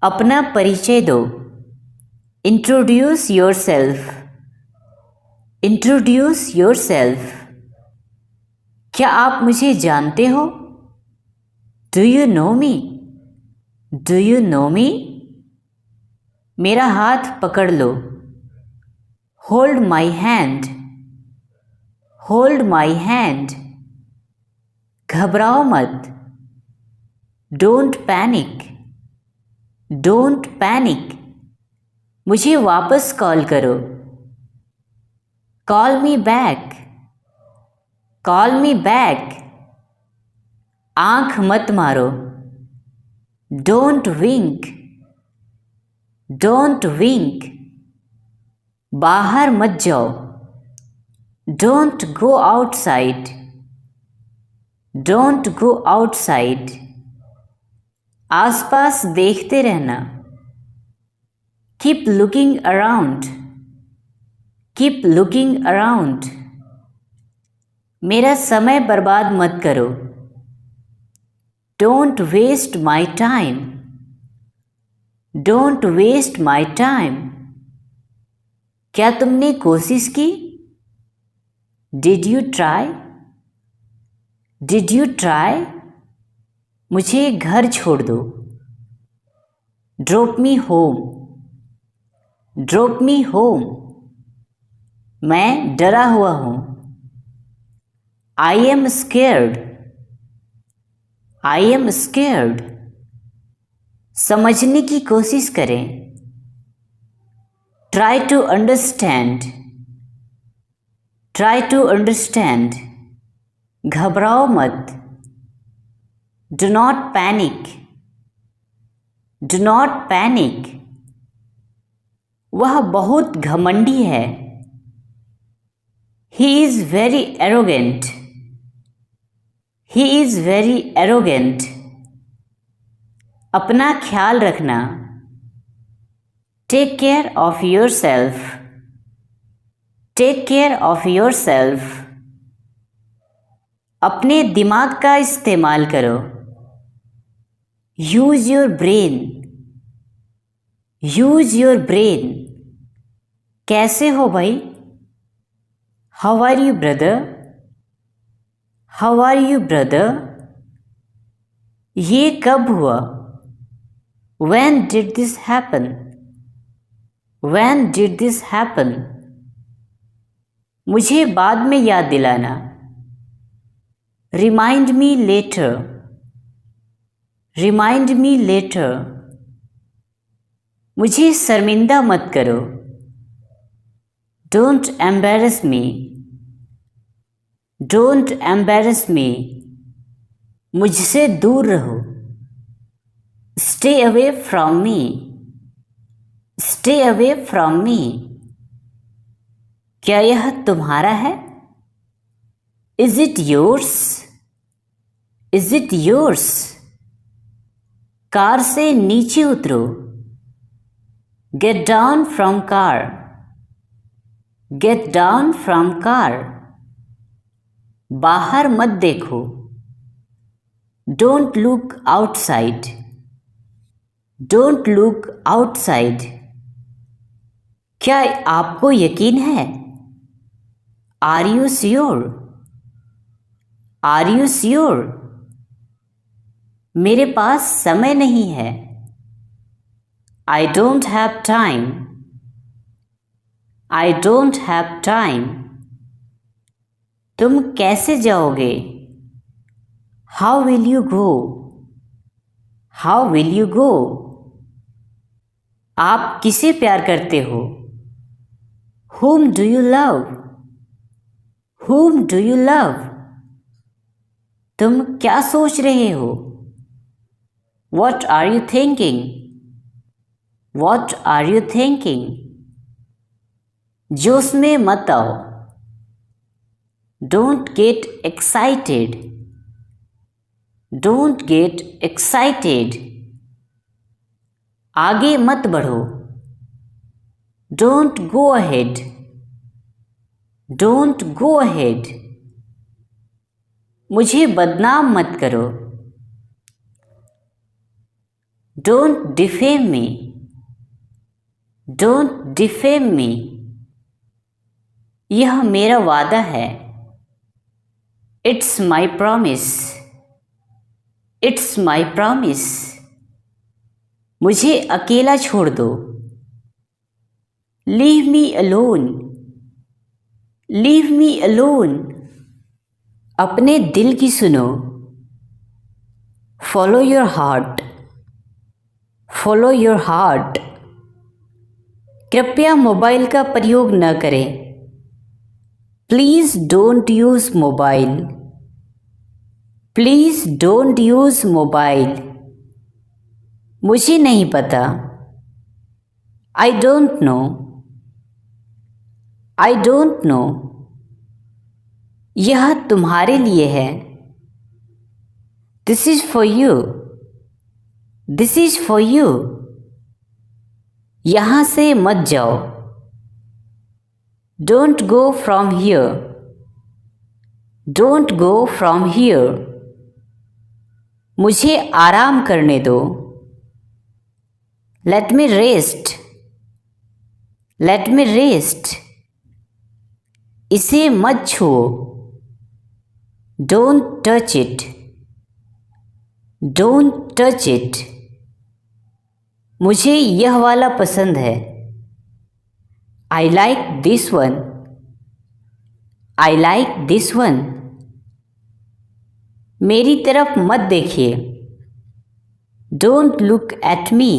अपना परिचय दो। Introduce yourself. Introduce yourself. क्या आप मुझे जानते हो? Do you know me? Do you know me? मेरा हाथ पकड़ लो। Hold my hand. Hold my hand. घबराओ मत। Don't panic. Don't panic. मुझे वापस कॉल करो। Call me back. Call me back. आंख मत मारो। Don't wink. Don't wink. बाहर मत जाओ। Don't go outside. Don't go outside. आसपास देखते रहना। Keep looking around. Keep looking around. मेरा समय बर्बाद मत करो। Don't waste my time. Don't waste my time. क्या तुमने कोशिश की? Did you try? Did you try? मुझे घर छोड़ दो। Drop me home. Drop me home. मैं डरा हुआ हूँ। I am scared. I am scared. समझने की कोशिश करें। Try to understand. Try to understand. घबराओ मत। Do not panic. Do not panic. वह बहुत घमंडी है। He is very arrogant. He is very arrogant. अपना ख्याल रखना। Take care of yourself. Take care of yourself. अपने दिमाग का इस्तेमाल करो। Use your brain. Use your brain. कैसे हो भाई? How are you brother? How are you brother? ये कब हुआ? When did this happen? When did this happen? मुझे बाद में याद दिलाना। Remind me later. Remind me later. मुझे शर्मिंदा मत करो। Don't embarrass me. Don't embarrass me. मुझसे दूर रहो। Stay away from me. Stay away from me. क्या यह तुम्हारा है? Is it yours? Is it yours? Car से नीचे उतरो। Get down from car. Get down from car. बाहर मत देखो। Don't look outside. Don't look outside. क्या आपको यकीन है? Are you sure? Are you sure? मेरे पास समय नहीं है। I don't have time. I don't have time. तुम कैसे जाओगे? How will you go? How will you go? आप किसे प्यार करते हो? Whom do you love? Whom do you love? तुम क्या सोच रहे हो? What are you thinking? What are you thinking? जोश में मत आओ। Don't get excited. Don't get excited. आगे मत बढ़ो। Don't go ahead. Don't go ahead. मुझे बदनाम मत करो। Don't defame me. Don't defame me. यह मेरा वादा है. It's my promise. It's my promise. मुझे अकेला छोड़ दो. Leave me alone. Leave me alone. अपने दिल की सुनो. Follow your heart. Follow your heart. कृपया मोबाइल का प्रयोग न करें. Please don't use mobile. Please don't use mobile. मुझे नहीं पता. I don't know. I don't know. यह तुम्हारे लिए है. This is for you. This is for you. यहाँ से मत जाओ. Don't go from here. Don't go from here. मुझे आराम करने दो. Let me rest. Let me rest. इसे मत छुओ. Don't touch it. Don't touch it. मुझे यह वाला पसंद है. I like this one. I like this one. मेरी तरफ मत देखिए. Don't look at me.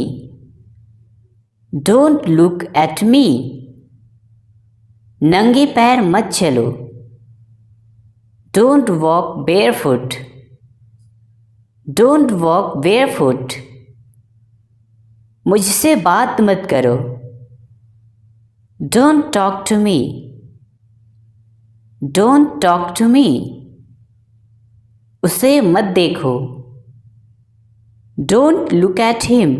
Don't look at me. नंगे पैर मत चलो. Don't walk barefoot. Don't walk barefoot. मुझसे बात मत करो. Don't talk to me. Don't talk to me. उसे मत देखो. Don't look at him.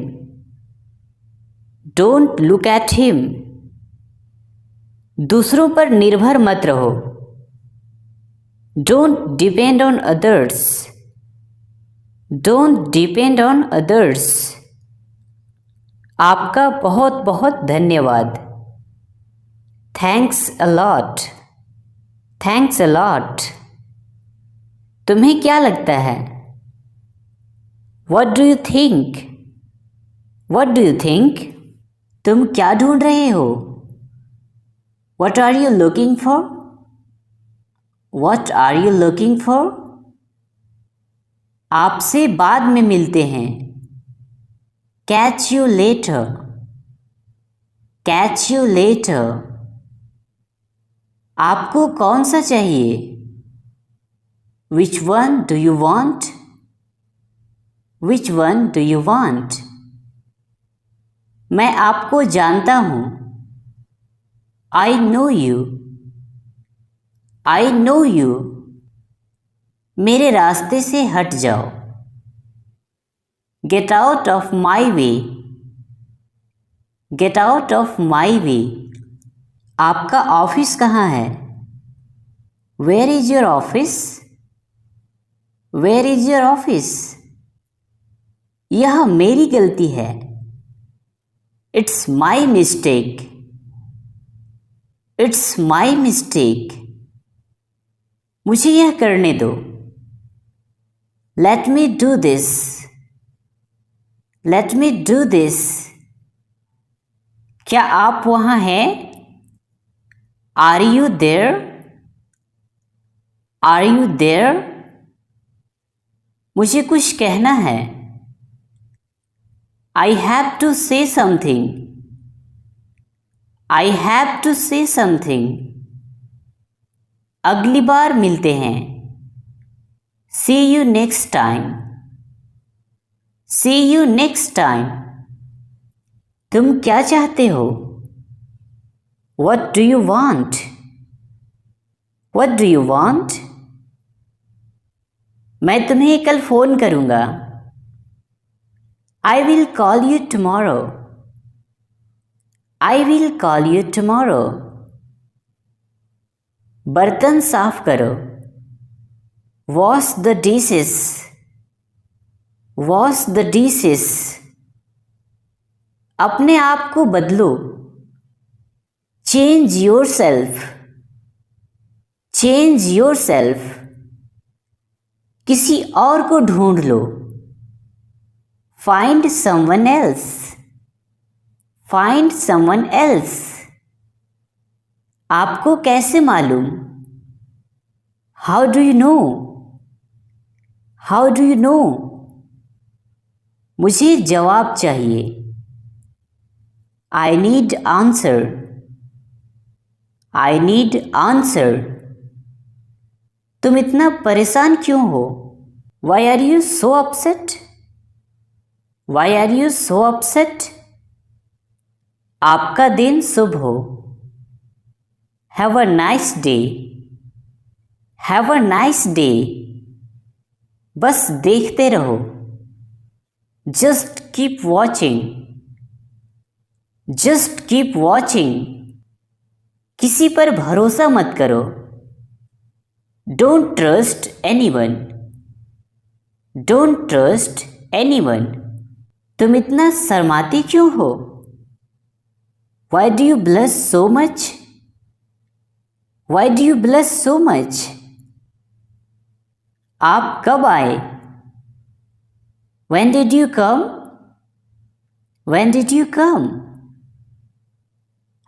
Don't look at him. दूसरों पर निर्भर मत रहो. Don't depend on others. Don't depend on others. आपका बहुत बहुत धन्यवाद. Thanks a lot. Thanks a lot. तुम्हें क्या लगता है? What do you think? What do you think? तुम क्या ढूंढ रहे हो? What are you looking for? What are you looking for? आपसे बाद में मिलते हैं. Catch you later. Catch you later. आपको कौन सा चाहिए? Which one do you want? Which one do you want? मैं आपको जानता हूँ. I know you. I know you. मेरे रास्ते से हट जाओ. Get out of my way. Get out of my way. आपका ऑफिस कहाँ है? Where is your office? Where is your office? यह मेरी गलती है. It's my mistake. It's my mistake. मुझे यह करने दो. Let me do this. Let me do this. क्या आप वहाँ हैं? Are you there? Are you there? मुझे कुछ कहना है. I have to say something. I have to say something. अगली बार मिलते हैं. See you next time. See you next time. तुम क्या चाहते हो? What do you want? What do you want? मैं तुम्हें कल फोन करूंगा. I will call you tomorrow. I will call you tomorrow. बर्तन साफ करो. Wash the dishes. Wash the dishes. अपने आप को बदलो। Change yourself. Change yourself. किसी और को ढूंढ लो। Find someone else. Find someone else. आपको कैसे मालूम? How do you know? How do you know? मुझे जवाब चाहिए। I need answer. I need answer. तुम इतना परेशान क्यों हो? Why are you so upset? Why are you so upset? आपका दिन शुभ हो। Have a nice day. Have a nice day. बस देखते रहो। Just keep watching. Just keep watching. किसी पर भरोसा मत करो। Don't trust anyone. Don't trust anyone. तुम इतना शर्माती क्यों हो? Why do you blush so much? Why do you blush so much? आप कब आए? When did you come? When did you come?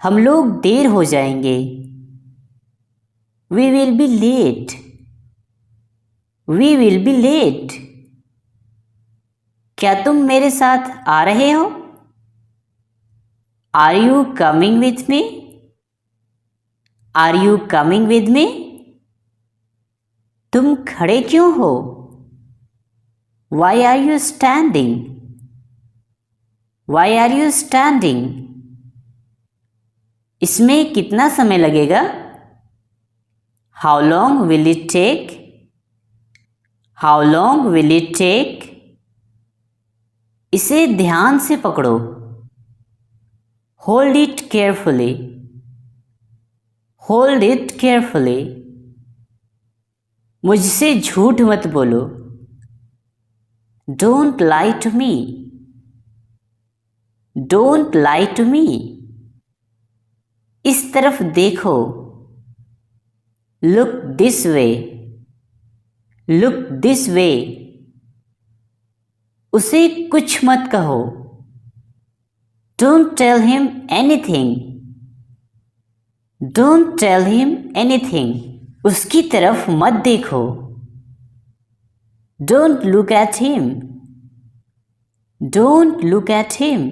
हम लोग देर हो जाएंगे। We will be late. We will be late. क्या तुम मेरे साथ आ रहे हो? Are you coming with me? Are you coming with me? तुम खड़े क्यों हो? Why are you standing? Why are you standing? इसमें कितना समय लगेगा? How long will it take? How long will it take? इसे ध्यान से पकड़ो। Hold it carefully. Hold it carefully. मुझसे झूठ मत बोलो। Don't lie to me. Don't lie to me. इस तरफ देखो। Look this way. Look this way. उसे कुछ मत कहो। Don't tell him anything. Don't tell him anything. उसकी तरफ मत देखो। Don't look at him. Don't look at him.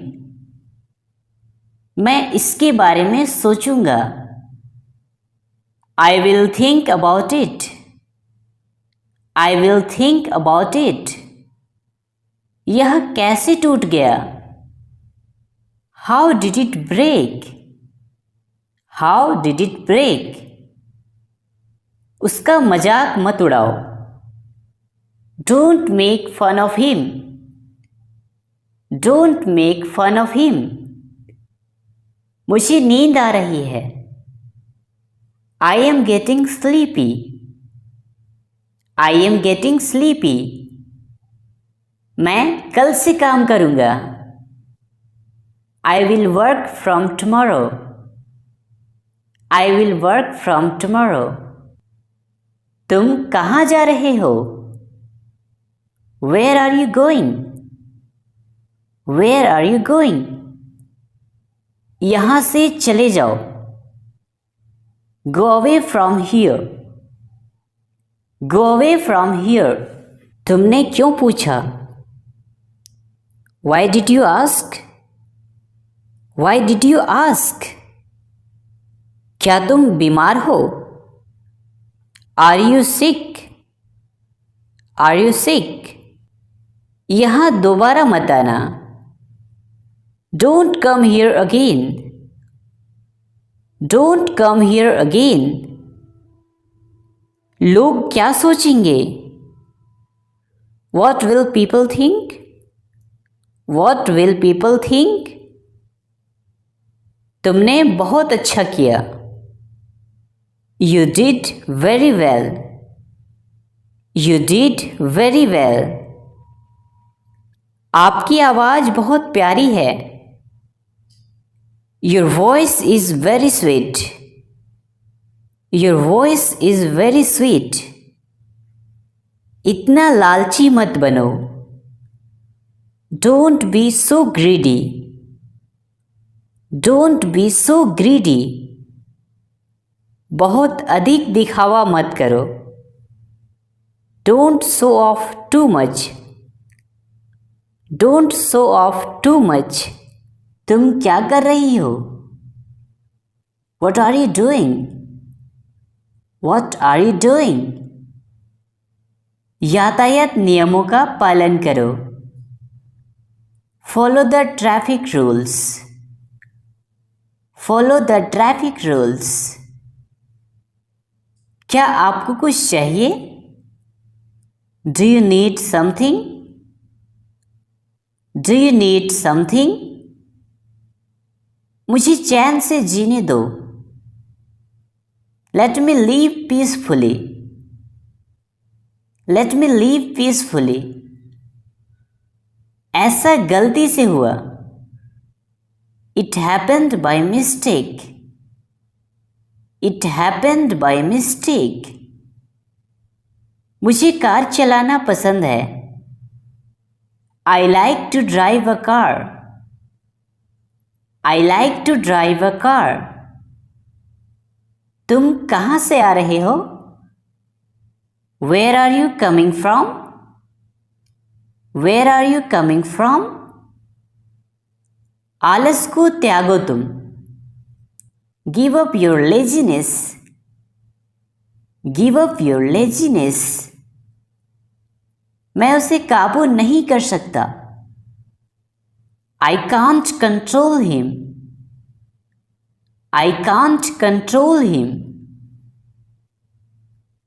मैं इसके बारे में सोचूंगा। I will think about it. I will think about it. यह कैसे टूट गया? How did it break? How did it break? उसका मजाक मत उड़ाओ। Don't make fun of him. Don't make fun of him. मुझे नींद आ रही है। I am getting sleepy. I am getting sleepy. मैं कल से काम करूँगा। I will work from tomorrow. I will work from tomorrow. तुम कहाँ जा रहे हो? Where are you going? Where are you going? यहाँ से चले जाओ। Go away from here. Go away from here. तुमने क्यों पूछा? Why did you ask? Why did you ask? क्या तुम बीमार हो? Are you sick? Are you sick? यहाँ दोबारा मत आना। Don't come here again. Don't come here again. लोग क्या सोचेंगे? What will people think? What will people think? तुमने बहुत अच्छा किया। You did very well. You did very well. आपकी आवाज़ बहुत प्यारी है। Your voice is very sweet. Your voice is very sweet. इतना लालची मत बनो. Don't be so greedy. Don't be so greedy. बहुत अधिक दिखावा मत करो. Don't show off too much. Don't show off too much. तुम क्या कर रही हो? What are you doing? What are you doing? यातायात नियमों का पालन करो. Follow the traffic rules. Follow the traffic rules. क्या आपको कुछ चाहिए? Do you need something? Do you need something? मुझे चैन से जीने दो. Let me live peacefully. Let me live peacefully. ऐसा गलती से हुआ. It happened by mistake. It happened by mistake. मुझे कार चलाना पसंद है. I like to drive a car. I like to drive a car. तुम कहाँ से आ रहे हो? Where are you coming from? Where are you coming from? आलस को त्यागो तुम. Give up your laziness. Give up your laziness. मैं उसे काबू नहीं कर सकता. I can't control him. I can't control him.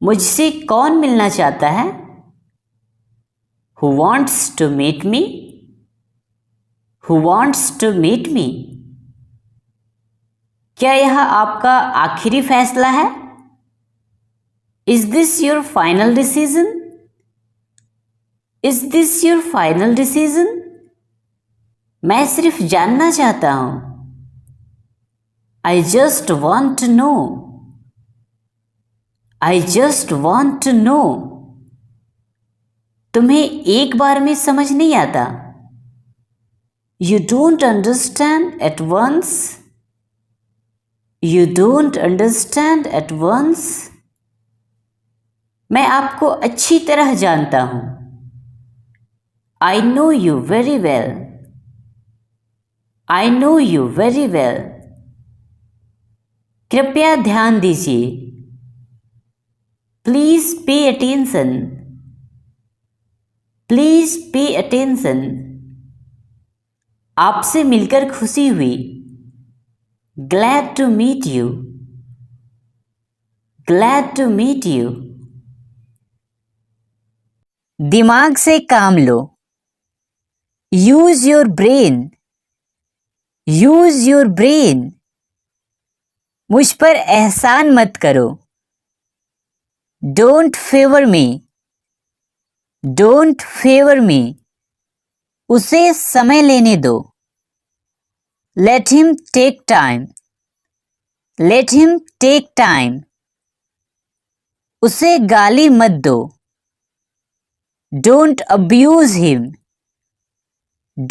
मुझसे कौन मिलना चाहता है? Who wants to meet me? Who wants to meet me? क्या यह आपका आखिरी फैसला है? Is this your final decision? Is this your final decision? मैं सिर्फ जानना चाहता हूं. I just want to know. I just want to know. तुम्हें एक बार में समझ नहीं आता. You don't understand at once. You don't understand at once. मैं आपको अच्छी तरह जानता हूं. I know you very well. I know you very well. कृपया ध्यान दीजिए. Please pay attention. Please pay attention. आपसे मिलकर खुशी हुई. Glad to meet you. Glad to meet you. दिमाग से काम लो. Use your brain. Use your brain. मुझ पर एहसान मत करो. Don't favor me. Don't favor me. उसे समय लेने दो. Let him take time. Let him take time. उसे गाली मत दो. Don't abuse him.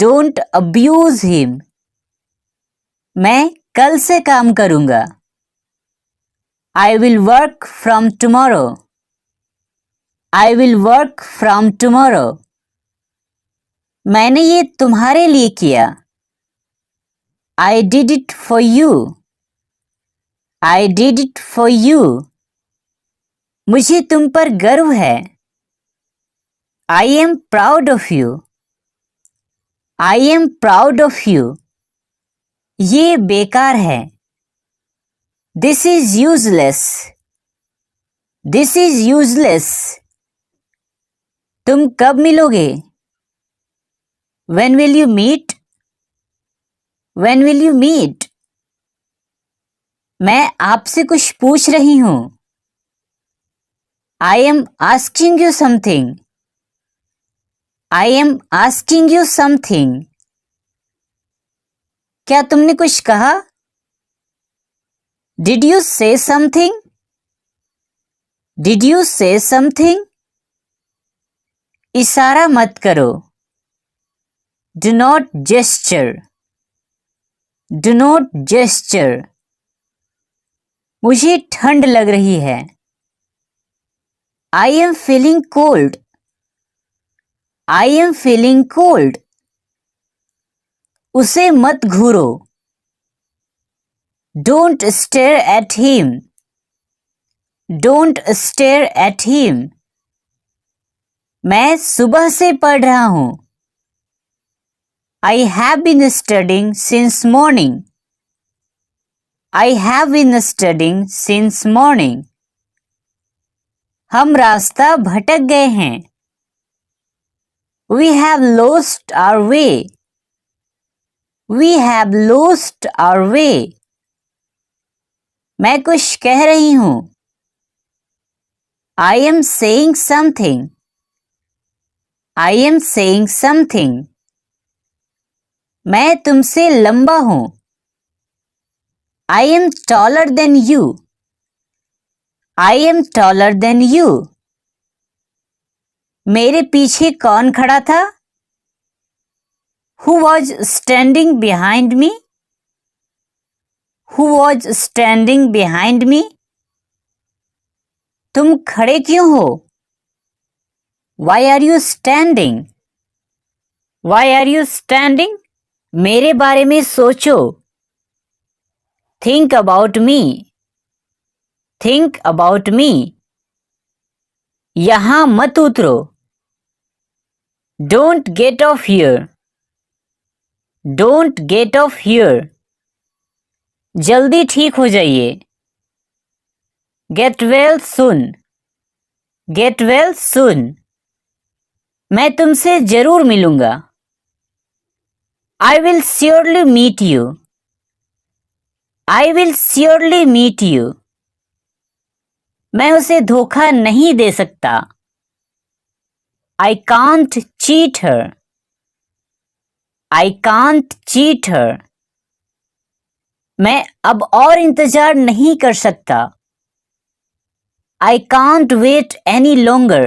Don't abuse him. मैं कल से काम करूंगा. I will work from tomorrow. I will work from tomorrow. मैंने ये तुम्हारे लिए किया. I did it for you. I did it for you. मुझे तुम पर गर्व है. I am proud of you. I am proud of you. ये बेकार है. This is useless. This is useless. तुम कब मिलोगे? When will you meet? When will you meet? मैं आपसे कुछ पूछ रही हूं. I am asking you something. I am asking you something. क्या तुमने कुछ कहा? Did you say something? Did you say something? इशारा मत करो. Do not gesture. Do not gesture. मुझे ठंड लग रही है. I am feeling cold. I am feeling cold. उसे मत घूरो. Don't stare at him. Don't stare at him. मैं सुबह से पढ़ रहा हूं. I have been studying since morning. I have been studying since morning. हम रास्ता भटक गए हैं. We have lost our way. We have lost our way. मैं कुछ कह रही हूं. I am saying something. I am saying something. मैं तुमसे लंबा हूं. I am taller than you. I am taller than you. मेरे पीछे कौन खड़ा था? Who was standing behind me? Who was standing behind me? तुम खड़े क्यों हो? Why are you standing? Why are you standing? मेरे बारे में सोचो. Think about me. Think about me. यहां मत उतरो. Don't get off here. Don't get off here. जल्दी ठीक हो जाइए. Get well soon. Get well soon. मैं तुमसे जरूर मिलूंगा. I will surely meet you. I will surely meet you. मैं उसे धोखा नहीं दे सकता. I can't cheat her. I can't cheat her. मैं अब और इंतजार नहीं कर सकता. I can't wait any longer.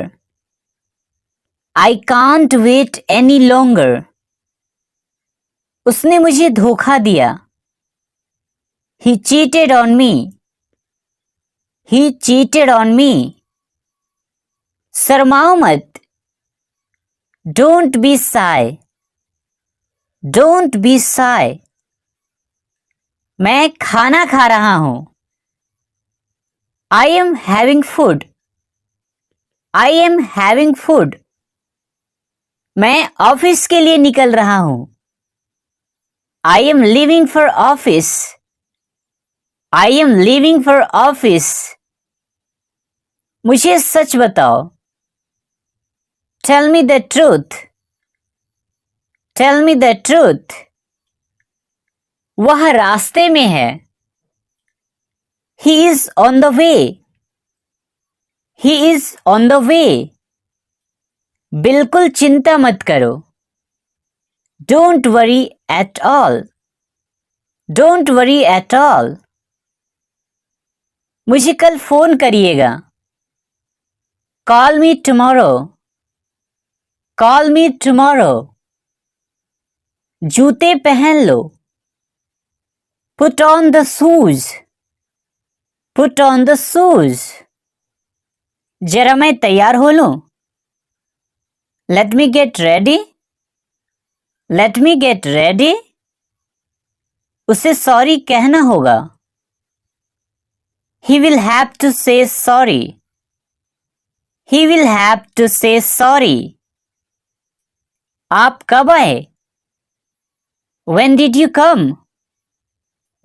I can't wait any longer. उसने मुझे धोखा दिया. He cheated on me. He cheated on me. शर्माओ मत. Don't be shy. Don't be shy. मैं खाना खा रहा हूं. I am having food. I am having food. मैं ऑफिस के लिए निकल रहा हूं. I am leaving for office. I am leaving for office. मुझे सच बताओ. Tell me the truth. Tell me the truth. वह रास्ते में है. He is on the way. He is on the way. बिल्कुल चिंता मत करो. Don't worry at all. Don't worry at all. मुझे कल फोन करिएगा. Call me tomorrow. Call me tomorrow. जूते पहन लो. Put on the shoes. Put on the shoes. जरा मैं तैयार हो लूं. Let me get ready. Let me get ready. उसे सॉरी कहना होगा. He will have to say sorry. He will have to say sorry. आप कब आए? When did you come?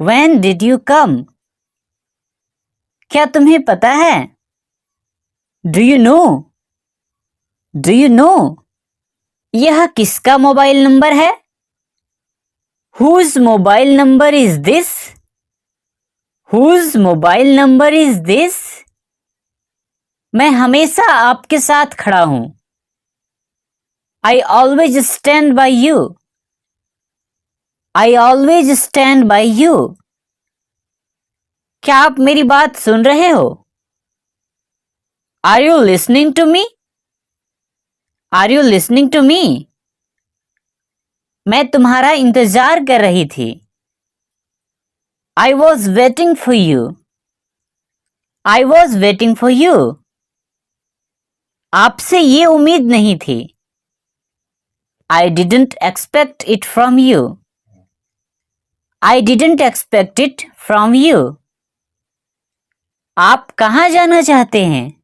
When did you come? क्या तुम्हें पता है? Do you know? Do you know? यह किसका मोबाइल नंबर है? Whose mobile number is this? Whose mobile number is this? मैं हमेशा आपके साथ खड़ा हूं. I always stand by you. I always stand by you. क्या आप मेरी बात सुन रहे हो? Are you listening to me? Are you listening to me? मैं तुम्हारा इंतजार कर रही थी। I was waiting for you. I was waiting for you. आपसे ये उम्मीद नहीं थी। I didn't expect it from you. I didn't expect it from you. आप कहाँ जाना चाहते हैं?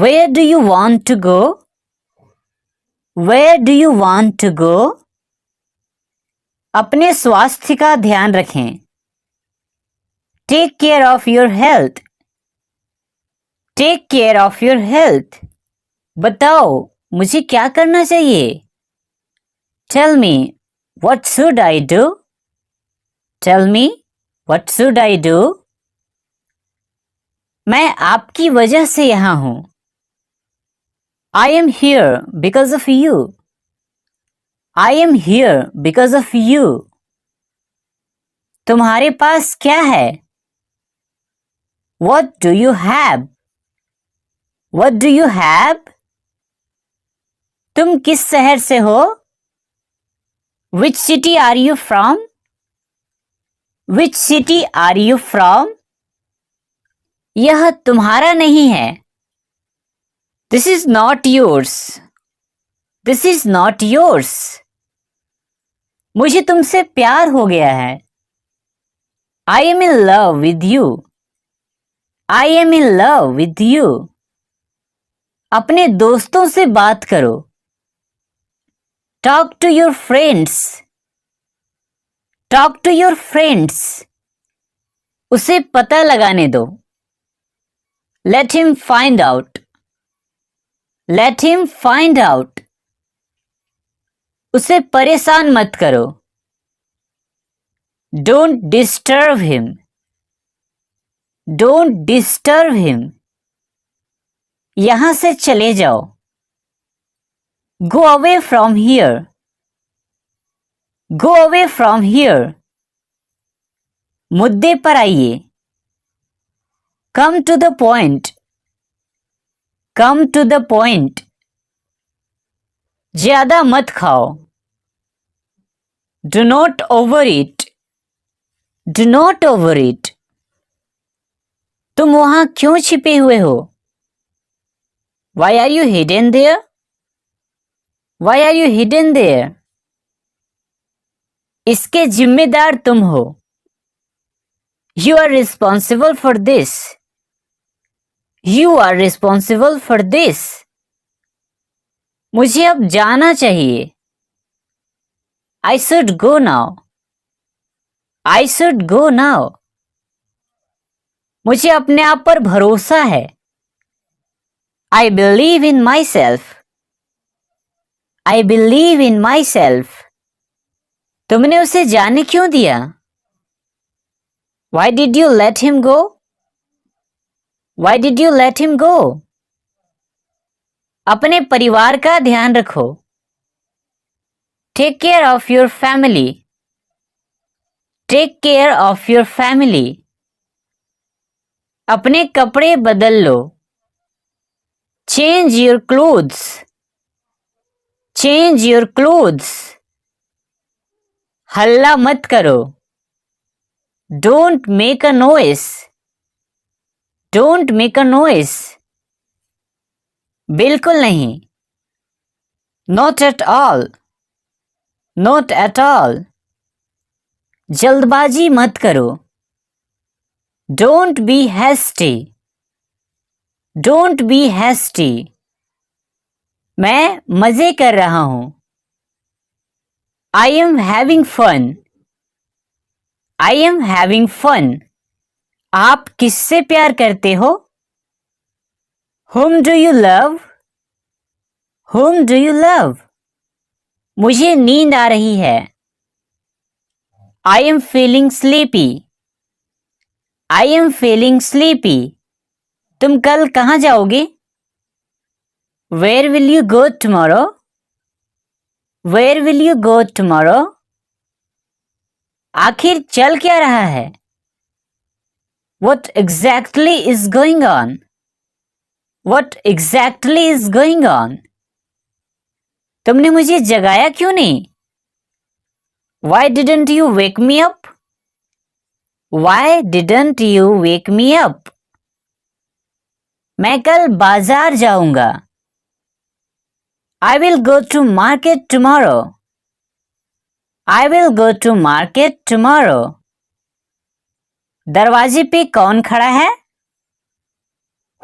Where do you want to go? Where do you want to go? अपने स्वास्थ्य का ध्यान रखें। Take care of your health. Take care of your health. बताओ मुझे क्या करना चाहिए? Tell me, what should I do? Tell me, what should I do? मैं आपकी वजह से यहाँ हूँ। I am here because of you. I am here because of you. तुम्हारे पास क्या है? What do you have? What do you have? तुम किस शहर से हो? Which city are you from? Which city are you from? यह तुम्हारा नहीं है। This is not yours. This is not yours. मुझे तुमसे प्यार हो गया है। I am in love with you. I am in love with you. अपने दोस्तों से बात करो। Talk to your friends. Talk to your friends. उसे पता लगाने दो। Let him find out. Let him find out. उसे परेशान मत करो। Don't disturb him. Don't disturb him. यहां से चले जाओ। Go away from here. Go away from here. मुद्दे पर आइए। Come to the point. Come to the point. ज्यादा मत खाओ। Do not overeat. Do not overeat. तुम वहां क्यों छिपे हुए हो? Why are you hidden there? Why are you hidden there? इसके जिम्मेदार तुम हो। You are responsible for this. You are responsible for this. मुझे अब जाना चाहिए। I should go now. I should go now. मुझे अपने आप पर भरोसा है। I believe in myself. I believe in myself. तुमने उसे जाने क्यों दिया? Why did you let him go? Why did you let him go? अपने परिवार का ध्यान रखो। Take care of your family. Take care of your family. अपने कपड़े बदल लो। Change your clothes. Change your clothes. हल्ला मत करो। Don't make a noise. Don't make a noise. बिल्कुल नहीं। Not at all. Not at all. जल्दबाजी मत करो। Don't be hasty. Don't be hasty. मैं मजे कर रहा हूं। I am having fun. I am having fun. आप किससे प्यार करते हो? Whom do you love? Whom do you love? मुझे नींद आ रही है। I am feeling sleepy. I am feeling sleepy. तुम कल कहाँ जाओगे? Where will you go tomorrow? Where will you go tomorrow? आखिर चल क्या रहा है? What exactly is going on? What exactly is going on? तुमने मुझे जगाया क्यों नहीं? Why didn't you wake me up? Why didn't you wake me up? मैं कल बाजार जाऊंगा. I will go to market tomorrow. I will go to market tomorrow. दरवाजे पे कौन खड़ा है?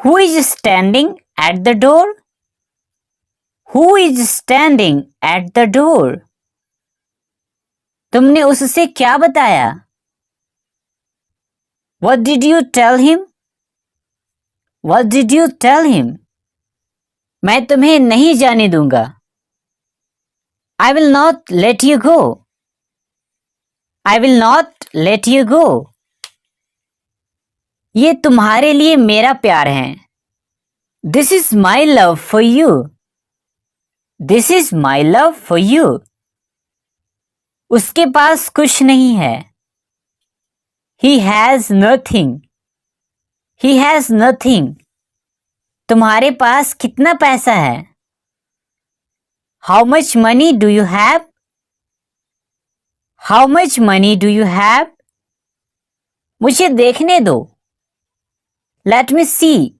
Who is standing at the door? Who is standing at the door? तुमने उससे क्या बताया? What did you tell him? What did you tell him? मैं तुम्हें नहीं जाने दूंगा. I will not let you go. I will not let you go. ये तुम्हारे लिए मेरा प्यार है. This is my love for you. This is my love for you. उसके पास कुछ नहीं है. He has nothing. He has nothing. तुम्हारे पास कितना पैसा है? How much money do you have? How much money do you have? मुझे देखने दो. Let me see.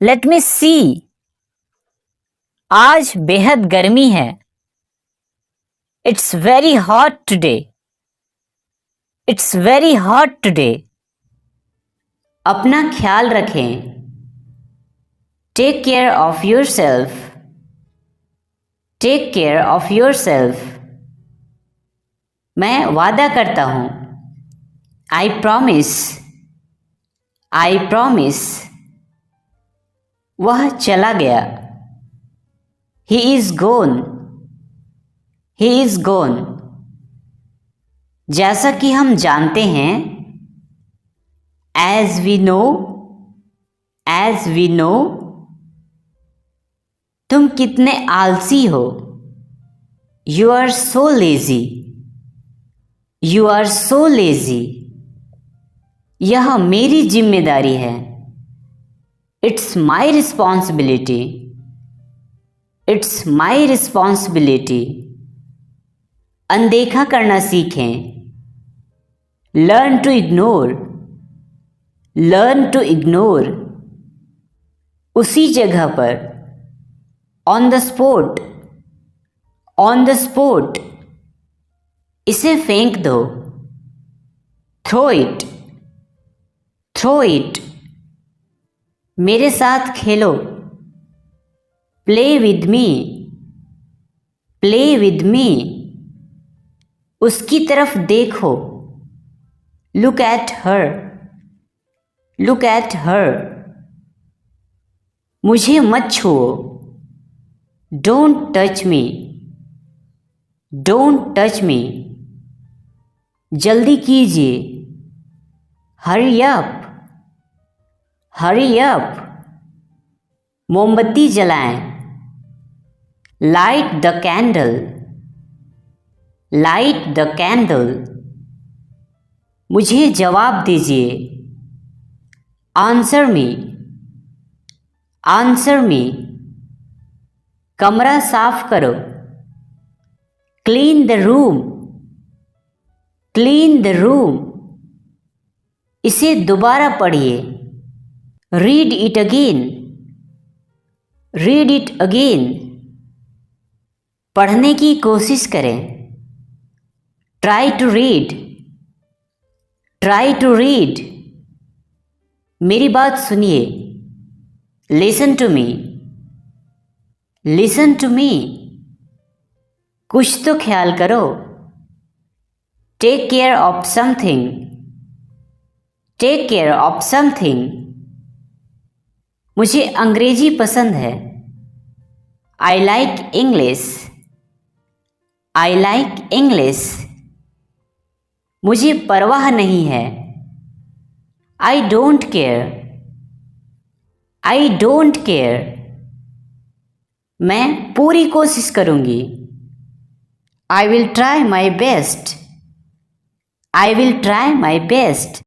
Let me see. आज बेहद गर्मी है. It's very hot today. It's very hot today. अपना ख्याल रखें. Take care of yourself. Take care of yourself. मैं वादा करता हूँ. I promise. I promise. वह चला गया. He is gone. He is gone. जैसा कि हम जानते हैं. As we know. As we know. तुम कितने आलसी हो. You are so lazy. You are so lazy. यह मेरी जिम्मेदारी है. It's my responsibility. It's my responsibility. अनदेखा करना सीखें. Learn to ignore. Learn to ignore. उसी जगह पर. On the spot. On the spot. इसे फेंक दो. Throw it. Throw it. मेरे साथ खेलो. Play with me. Play with me. उसकी तरफ देखो. Look at her. Look at her. मुझे मत छुओ. Don't touch me. Don't touch me. जल्दी कीजिए. Hurry up. Hurry up. मोमबत्ती जलाएं. Light the candle. Light the candle. मुझे जवाब दीजिए. Answer me. Answer me. कमरा साफ करो. Clean the room. Clean the room. इसे दोबारा पढ़िए. Read it again. Read it again. पढ़ने की कोशिश करें. Try to read. Try to read. मेरी बात सुनिए. Listen to me. Listen to me. कुछ तो ख्याल करो. Take care of something. Take care of something. मुझे अंग्रेजी पसंद है. I like English. I like English. मुझे परवाह नहीं है. I don't care. I don't care. मैं पूरी कोशिश करूंगी. I will try my best. I will try my best.